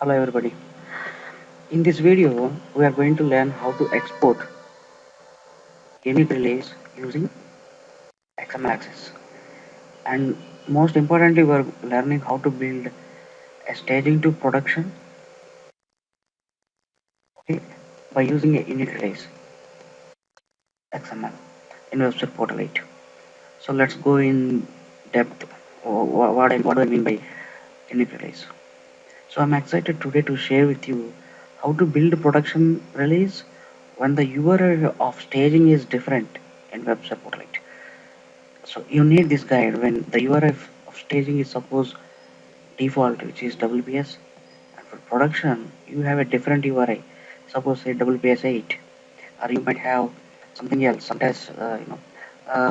Hello everybody. In this video, we are going to learn how to export any release using xmlaccess. And most importantly, we are learning how to build a staging to production, okay, by using a unit release XML in Websphere Portal 8. So let's go in depth. What do I mean by unit release? So I'm excited today to share with you how to build a production release when the URL of staging is different in Websphere Portal 8. So you need this guide when the URI of staging is suppose default, which is WPS, and for production you have a different URI, suppose say WPS 8, or you might have something else. Sometimes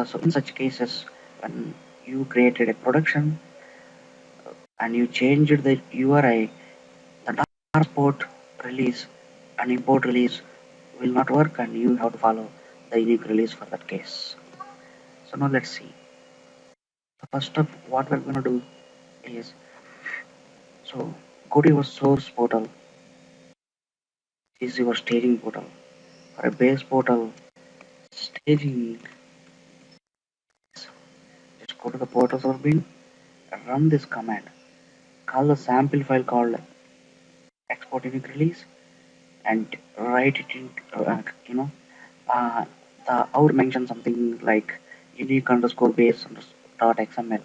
so in such cases, when you created a production and you changed the URI, the transport release and import release will not work, and you have to follow the unique release for that case. So now let's see. The first step, what we're going to do is, so go to your source portal. This is your staging portal. For a base portal, staging, just go to the portal source bin, run this command. Call the sample file called export unique release and write it in, uh, the out mention something like unique underscore base dot xml.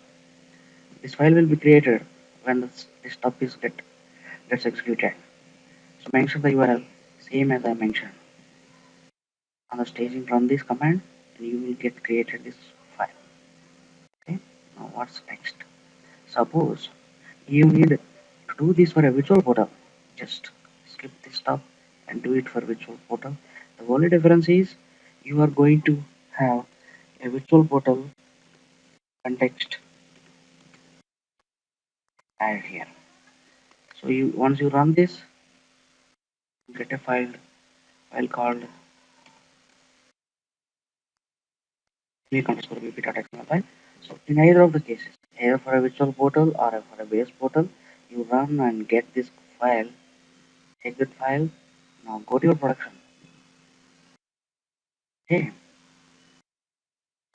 This file will be created when this stuff is gets executed. So mention the URL same as I mentioned. On the staging, run this command and you will get created this file. Okay, now what's next? Suppose you need to do this for a virtual portal, just skip this step and do it for virtual portal. The only difference is you are going to have a virtual portal context added here. So you once you run this, you get a file called unique underscore bp.xml file. So in either of the cases, either for a virtual portal or for a base portal, you run and get this file. Take that file. Now go to your production. Okay,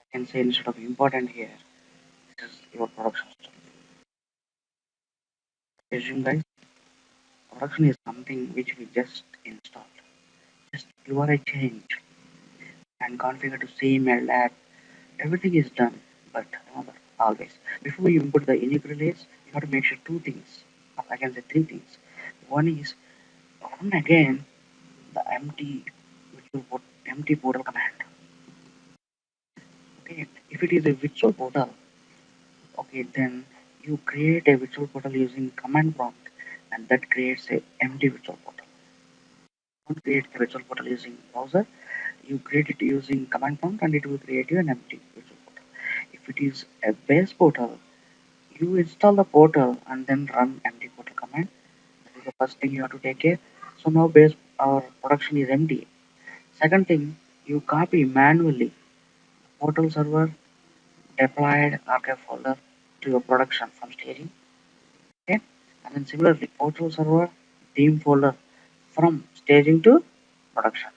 I can say instead of important here, this is your production. Assume guys, production is something which we just installed. Just URI change and configure to CML app. Everything is done. But remember, always before you input the unique release, you have to make sure two things. I can say three things. One is run again the empty portal command. Okay, if it is a virtual portal, okay, then you create a virtual portal using command prompt, and that creates a empty virtual portal. Don't create a virtual portal using browser. You create it using command prompt, and it will create you an empty virtual portal. If it is a base portal, you install the portal and then run empty portal command. That is the first thing you have to take care. So now base our production is empty. Second thing, you copy manually portal server deployed archive folder to your production from staging. Okay, and then similarly portal server theme folder from staging to production.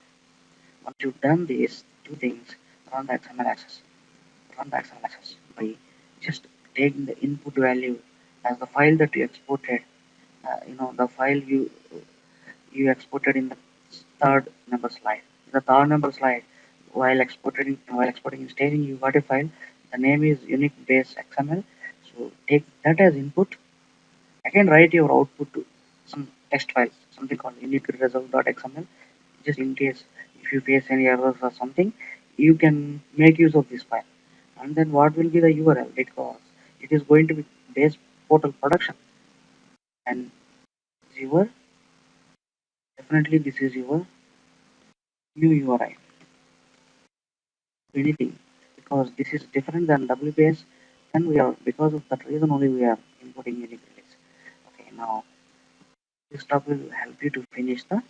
Once you've done these two things, run the XML access. Run the XML access by just taking the input value as the file that you exported. The file you exported in the third number slide. The third number slide, while exporting in staging, you got a file. The name is unique base XML. So take that as input. Again, write your output to some text files, something called unique result.xml. Just in case if you face any errors or something, you can make use of this file. And then what will be the URL? Because it is going to be base portal production, and your definitely this is your new URI. Anything, because this is different than WPS, and we are, because of that reason only, we are importing unique release. Okay, now this stuff will help you to finish the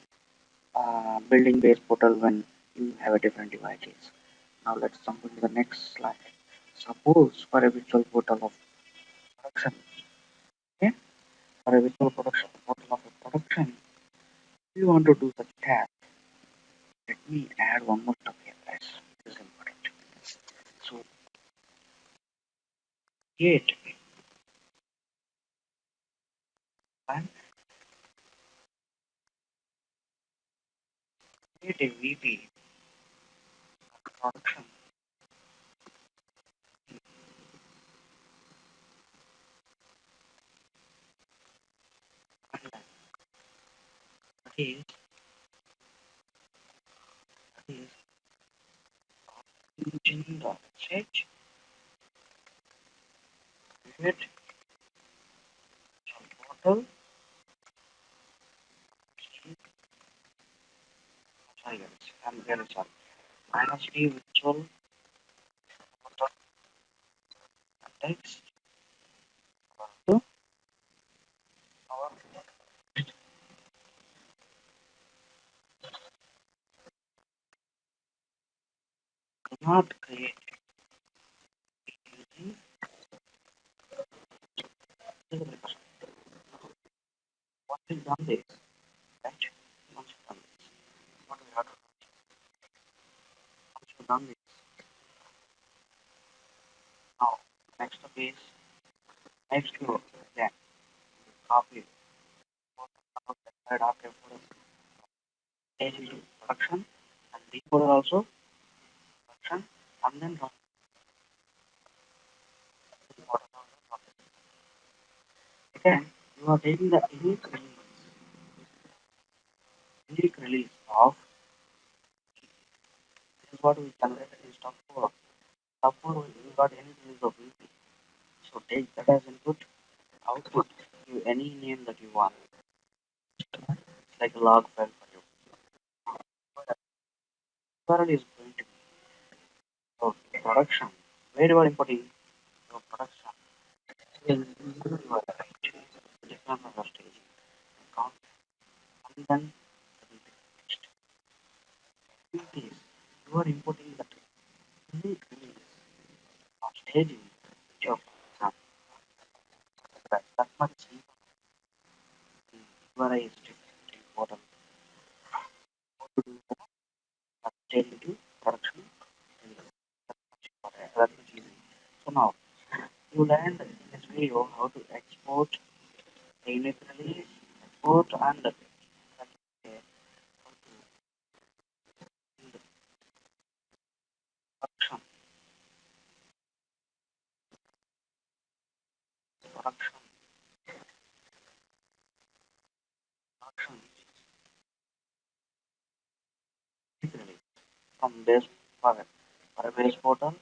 building base portal when you have a different devices. Now let's jump into the next slide. Suppose for a virtual portal of production, okay, for a virtual production portal of a want to do such task, let me add one more step here, guys. This is important. So create and create a VP production. And that is engine.sh create portal. Sorry guys, I'm very sorry. Minus d virtual portal text to our not create using the request. Once you've done this, right? Once you've done this, what we have to do, once you've done this, now next step is explore. Then copy after stage into production and decoder also production and then run the order. Again, you are taking the unique release of this is what we generated in stop 4. Stop 4 we got any release of VP. So take that as input, output, give any name that you want. It's like a log file for you. URL is going to be your production. Where you are importing your production is your different of stage account and then next. In this, you are importing the unique release of staging your exam. That much URI is different important. How to do that stage into production. That much easy. So now you learned in this video how to export the unique release, export and production, production, production, unique from base for a base portal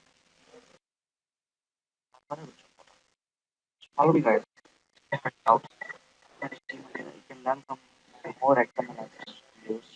for a virtual portal. Follow me guys. Check it out. You can learn from more XML videos.